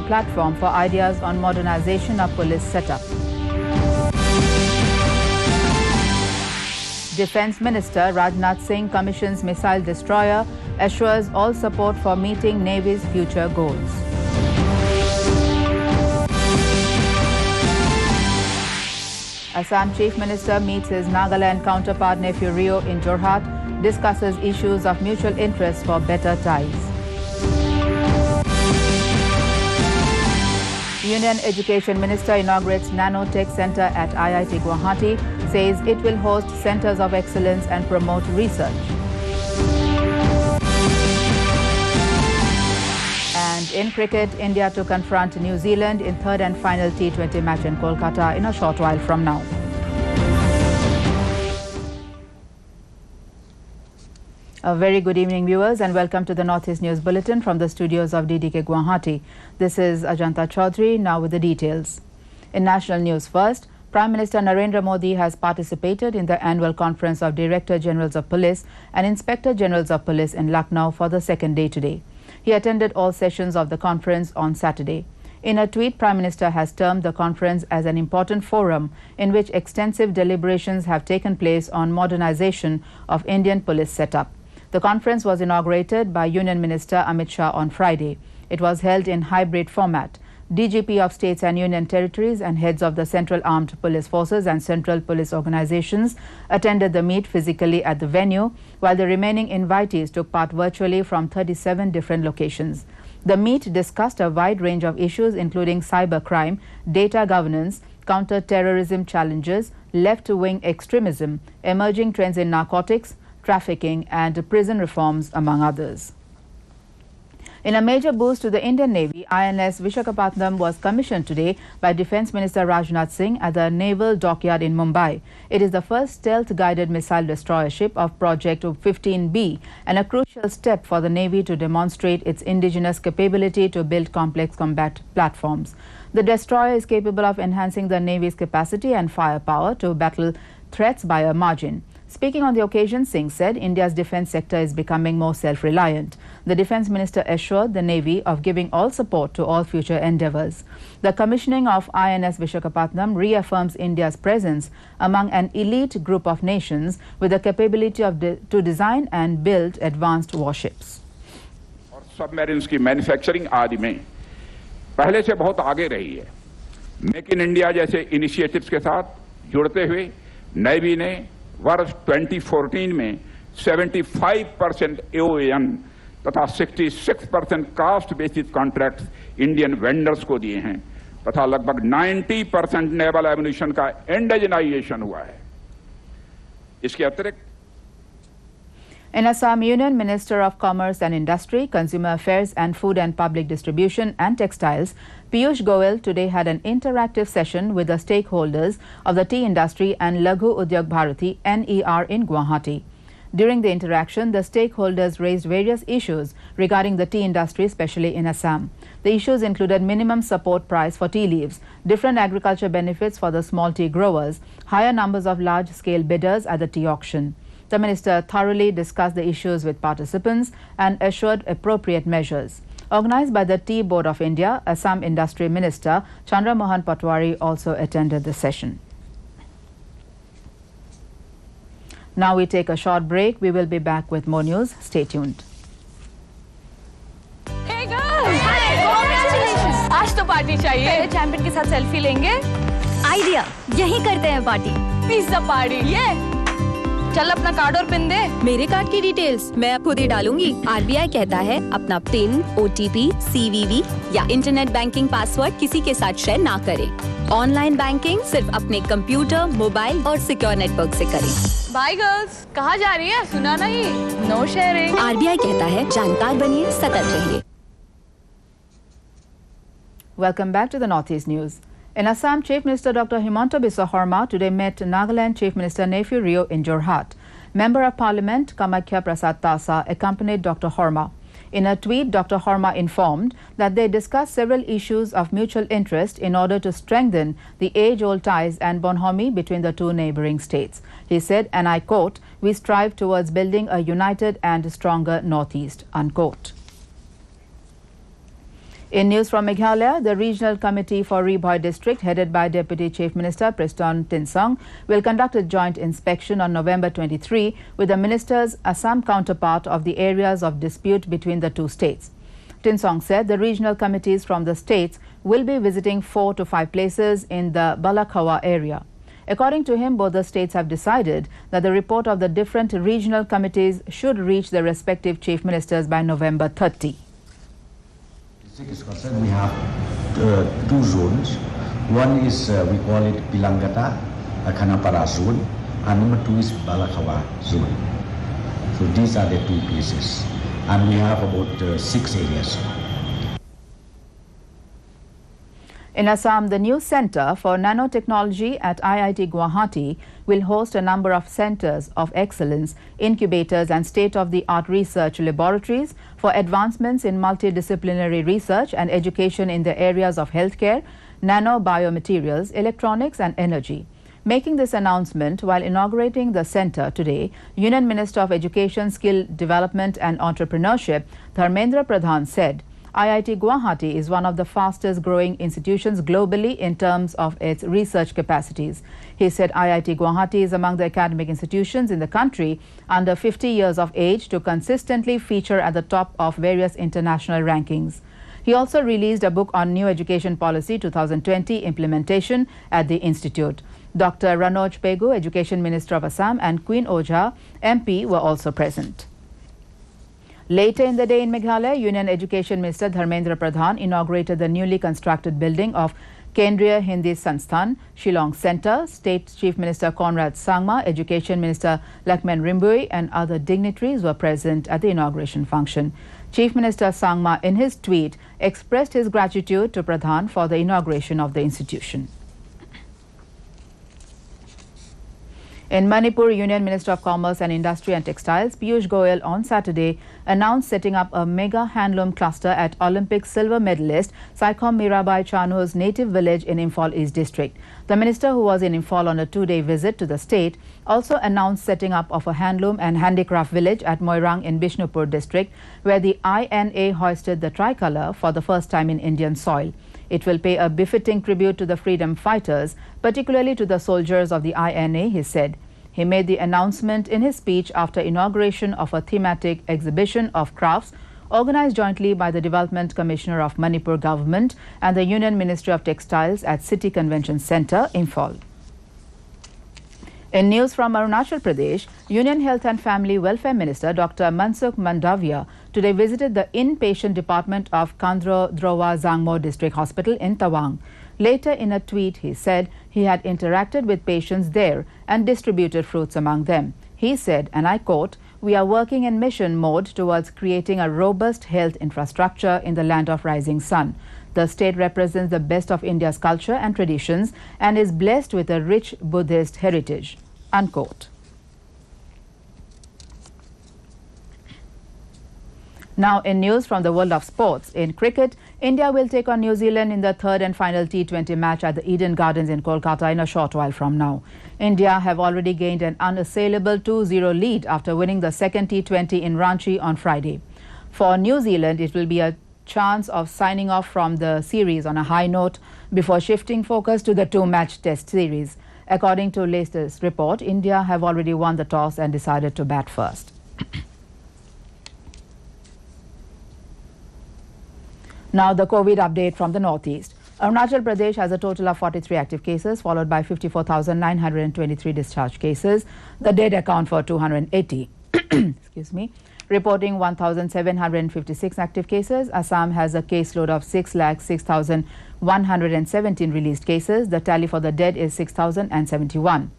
platform for ideas on modernization of police setup. Defense Minister Rajnath Singh commissions missile destroyer, assures all support for meeting Navy's future goals. Assam Chief Minister meets his Nagaland counterpart Nephew Rio in Jorhat, discusses issues of mutual interest for better ties. Union Education Minister inaugurates Nanotech Center at IIT Guwahati, says it will host centers of excellence and promote research. And in cricket, India to confront New Zealand in third and final T20 match in Kolkata in a short while from now. A very good evening, viewers, and welcome to the Northeast News Bulletin from the studios of DDK Guwahati. This is Ajanta Chaudhary, now with the details. In national news first, Prime Minister Narendra Modi has participated in the annual conference of Director Generals of Police and Inspector Generals of Police in Lucknow for the second day today. He attended all sessions of the conference on Saturday. In a tweet, Prime Minister has termed the conference as an important forum in which extensive deliberations have taken place on modernization of Indian police setup. The conference was inaugurated by Union Minister Amit Shah on Friday. It was held in hybrid format. DGP of states and union territories and heads of the Central Armed Police Forces and Central Police Organizations attended the meet physically at the venue, while the remaining invitees took part virtually from 37 different locations. The meet discussed a wide range of issues including cybercrime, data governance, counter-terrorism challenges, left-wing extremism, emerging trends in narcotics, trafficking and prison reforms, among others. In a major boost to the Indian Navy, INS Visakhapatnam was commissioned today by Defense Minister Rajnath Singh at the Naval Dockyard in Mumbai. It is the first stealth-guided missile destroyer ship of Project 15B and a crucial step for the Navy to demonstrate its indigenous capability to build complex combat platforms. The destroyer is capable of enhancing the Navy's capacity and firepower to battle threats by a margin. Speaking on the occasion, Singh said India's defense sector is becoming more self-reliant. The defense minister assured the Navy of giving all support to all future endeavors. The commissioning of INS Visakhapatnam reaffirms India's presence among an elite group of nations with the capability to design and build advanced warships. और submarines की manufacturing आदि में पहले से बहुत आगे रही है। मेक इन इंडिया जैसे इनिशिएटिव्स के साथ जुड़ते हुए नेवी ने वर्ष 2014 में 75% AON तथा 66% caste basis contracts Indian vendors को दिए हैं तथा लगभग 90% नेवल एम्यूनिशन का इंडिजनाइजेशन हुआ है। इसके अतिरिक्त In Assam, Union Minister of Commerce and Industry, Consumer Affairs and Food and Public Distribution and Textiles, Piyush Goyal, today had an interactive session with the stakeholders of the tea industry and Laghu Udyog Bharati NER in Guwahati. During the interaction, the stakeholders raised various issues regarding the tea industry, especially in Assam. The issues included minimum support price for tea leaves, different agriculture benefits for the small tea growers, higher numbers of large-scale bidders at the tea auction. The minister thoroughly discussed the issues with participants and assured appropriate measures. Organized by the Tea Board of India, Assam Industry Minister Chandra Mohan Patwari also attended the session. Now we take a short break. We will be back with more news. Stay tuned. Hey girls! Hi! Congratulations! आज तो party चाहिए। पहले champion के साथ selfie लेंगे। Idea, यही करते हैं पार्टी। पिज्जा पार्टी, ये। चल अपना कार्ड और पिन दे। मेरे कार्ड की डिटेल्स मैं खुद ही डालूंगी। आरबीआई कहता है अपना पिन, ओटीपी, सीवीवी या इंटरनेट बैंकिंग पासवर्ड किसी के साथ शेयर ना करें। ऑनलाइन बैंकिंग सिर्फ अपने कंप्यूटर, मोबाइल और सिक्योर नेटवर्क से करें। बाय गर्ल्स, कहाँ जा रही है? सुना नहीं? No sharing. आरबीआई कहता है जानकार बनिए, सतर्क रहिए। Welcome back to the Northeast News. In Assam, Chief Minister Dr. Himanta Biswa Sarma today met Nagaland Chief Minister Nephew Rio in Jorhat. Member of Parliament Kamakhya Prasad Tasa accompanied Dr. Sarma. In a tweet, Dr. Sarma informed that they discussed several issues of mutual interest in order to strengthen the age-old ties and bonhomie between the two neighboring states. He said, and I quote, "We strive towards building a united and stronger Northeast," unquote. In news from Meghalaya, the Regional Committee for Ri-Bhoi District, headed by Deputy Chief Minister Preston Tinsong, will conduct a joint inspection on November 23 with the Minister's Assam counterpart of the areas of dispute between the two states. Tinsong said the regional committees from the states will be visiting 4 to 5 places in the Balakhawa area. According to him, both the states have decided that the report of the different regional committees should reach their respective chief ministers by November 30. Is concerned, we have 2 zones. One is we call it Pilangata, Khanapara zone, and number 2 is Balakhawa zone. So these are the 2 places, and we have about 6 areas. In Assam, the new Centre for Nanotechnology at IIT Guwahati will host a number of centres of excellence, incubators and state-of-the-art research laboratories for advancements in multidisciplinary research and education in the areas of healthcare, nano-biomaterials, electronics and energy. Making this announcement while inaugurating the centre today, Union Minister of Education, Skill Development and Entrepreneurship, Dharmendra Pradhan, said, IIT Guwahati is one of the fastest growing institutions globally in terms of its research capacities. He said IIT Guwahati is among the academic institutions in the country under 50 years of age to consistently feature at the top of various international rankings. He also released a book on New Education Policy 2020 implementation at the institute. Dr. Ranoj Pegu, Education Minister of Assam, and Queen Ojha, MP, were also present. Later in the day in Meghalaya, Union Education Minister Dharmendra Pradhan inaugurated the newly constructed building of Kendriya Hindi Sansthan, Shillong Centre. State Chief Minister Conrad Sangma, Education Minister Lakshman Rimbui and other dignitaries were present at the inauguration function. Chief Minister Sangma, in his tweet, expressed his gratitude to Pradhan for the inauguration of the institution. In Manipur, Union Minister of Commerce and Industry and Textiles, Piyush Goyal, on Saturday announced setting up a mega handloom cluster at Olympic silver medalist Saikhom Mirabai Chanu's native village in Imphal East District. The minister, who was in Imphal on a 2-day visit to the state, also announced setting up of a handloom and handicraft village at Moirang in Bishnupur District, where the INA hoisted the tricolour for the first time in Indian soil. It will pay a befitting tribute to the freedom fighters, particularly to the soldiers of the INA, he said. He made the announcement in his speech after inauguration of a thematic exhibition of crafts organized jointly by the Development Commissioner of Manipur Government and the Union Ministry of Textiles at City Convention Centre, Imphal. In news from Arunachal Pradesh, Union Health and Family Welfare Minister Dr. Mansukh Mandavia today visited the inpatient department of Kandro Drowa Zangmo District Hospital in Tawang. Later in a tweet, he said he had interacted with patients there and distributed fruits among them. He said, and I quote, "We are working in mission mode towards creating a robust health infrastructure in the land of rising sun. The state represents the best of India's culture and traditions and is blessed with a rich Buddhist heritage." Unquote. Now in news from the world of sports. In cricket, India will take on New Zealand in the third and final T20 match at the Eden Gardens in Kolkata in a short while from now. India have already gained an unassailable 2-0 lead after winning the second T20 in Ranchi on Friday. For New Zealand, it will be a chance of signing off from the series on a high note before shifting focus to the 2-match test series. According to latest report, India have already won the toss and decided to bat first. Now the COVID update from the northeast. Arunachal Pradesh has a total of 43 active cases, followed by 54,923 discharged cases. The dead account for 280. Excuse me. Reporting 1,756 active cases. Assam has a caseload of 6,06,117 released cases. The tally for the dead is 6,071.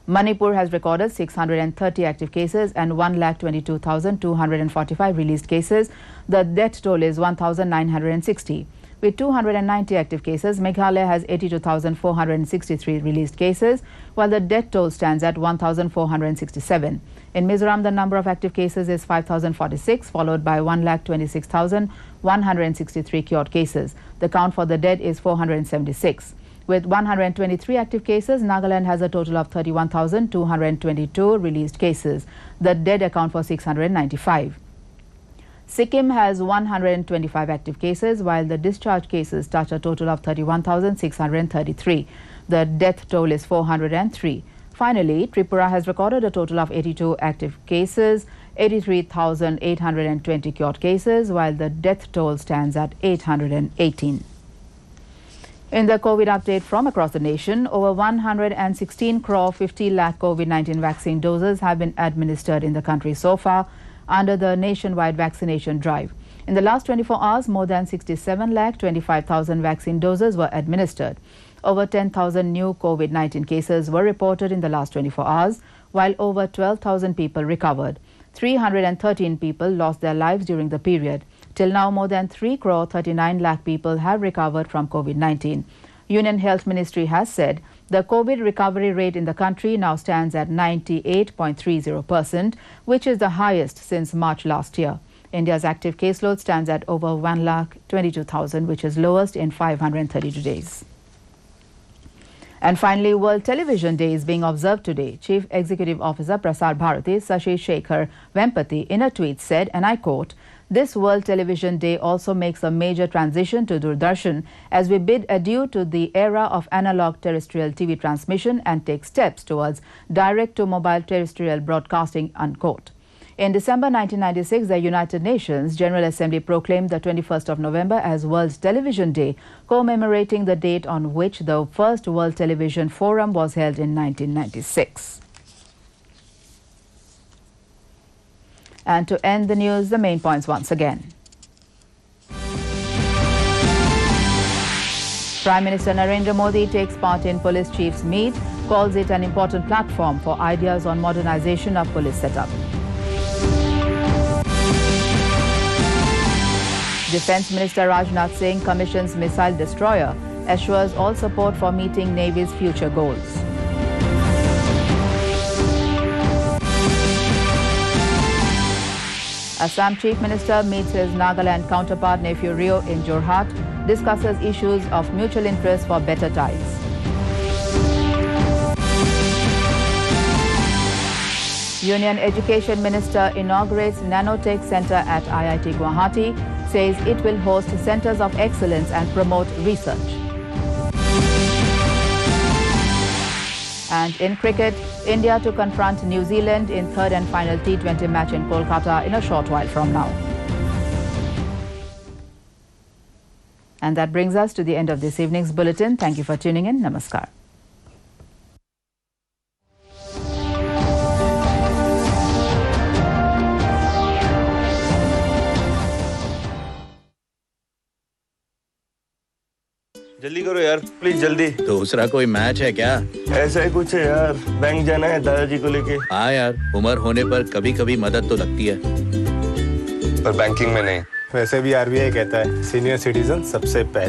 Manipur has recorded 630 active cases and 1,22,245 released cases. The death toll is 1,960. With 290 active cases, Meghalaya has 82,463 released cases, while the death toll stands at 1,467. In Mizoram, the number of active cases is 5,046, followed by 1,26,163 cured cases. The count for the dead is 476. With 123 active cases, Nagaland has a total of 31,222 released cases. The dead account for 695. Sikkim has 125 active cases, while the discharge cases touch a total of 31,633. The death toll is 403. Finally, Tripura has recorded a total of 82 active cases, 83,820 cured cases, while the death toll stands at 818. In the COVID update from across the nation, over 116 crore 50 lakh COVID-19 vaccine doses have been administered in the country so far under the nationwide vaccination drive. In the last 24 hours, more than 67 lakh 25,000 vaccine doses were administered. Over 10,000 new COVID-19 cases were reported in the last 24 hours, while over 12,000 people recovered. 313 people lost their lives during the period. Till now, more than 3 crore 39 lakh people have recovered from COVID-19. Union Health Ministry has said the COVID recovery rate in the country now stands at 98.30%, which is the highest since March last year. India's active caseload stands at over 1,22,000, which is lowest in 532 days. And finally, World Television Day is being observed today. Chief Executive Officer Prasar Bharati Shashi Shekhar Vempati in a tweet said, and I quote, "This World Television Day also makes a major transition to Doordarshan as we bid adieu to the era of analog terrestrial TV transmission and take steps towards direct-to-mobile terrestrial broadcasting," unquote. In December 1996, the United Nations General Assembly proclaimed the 21st of November as World Television Day, commemorating the date on which the first World Television Forum was held in 1996. And to end the news, the main points once again. Prime Minister Narendra Modi takes part in police chiefs meet, calls it an important platform for ideas on modernization of police setup. Defence Minister Rajnath Singh commissions missile destroyer, assures all support for meeting Navy's future goals. Assam Chief Minister meets his Nagaland counterpart Nephew Rio in Jorhat, discusses issues of mutual interest for better ties. Union Education Minister inaugurates Nanotech Centre at IIT Guwahati, says it will host centres of excellence and promote research. And in cricket, India to confront New Zealand in third and final T20 match in Kolkata in a short while from now. And that brings us to the end of this evening's bulletin. Thank you for tuning in. Namaskar. जल्दी करो यार, please जल्दी। दूसरा कोई match है क्या? ऐसा ही कुछ है यार, बैंक जाना है दादाजी को लेके। हाँ यार, उम्र होने पर कभी कभी मदद तो लगती है, पर बैंकिंग में नहीं। वैसे भी आरबीआई कहता है सीनियर सिटीजन सबसे पहले।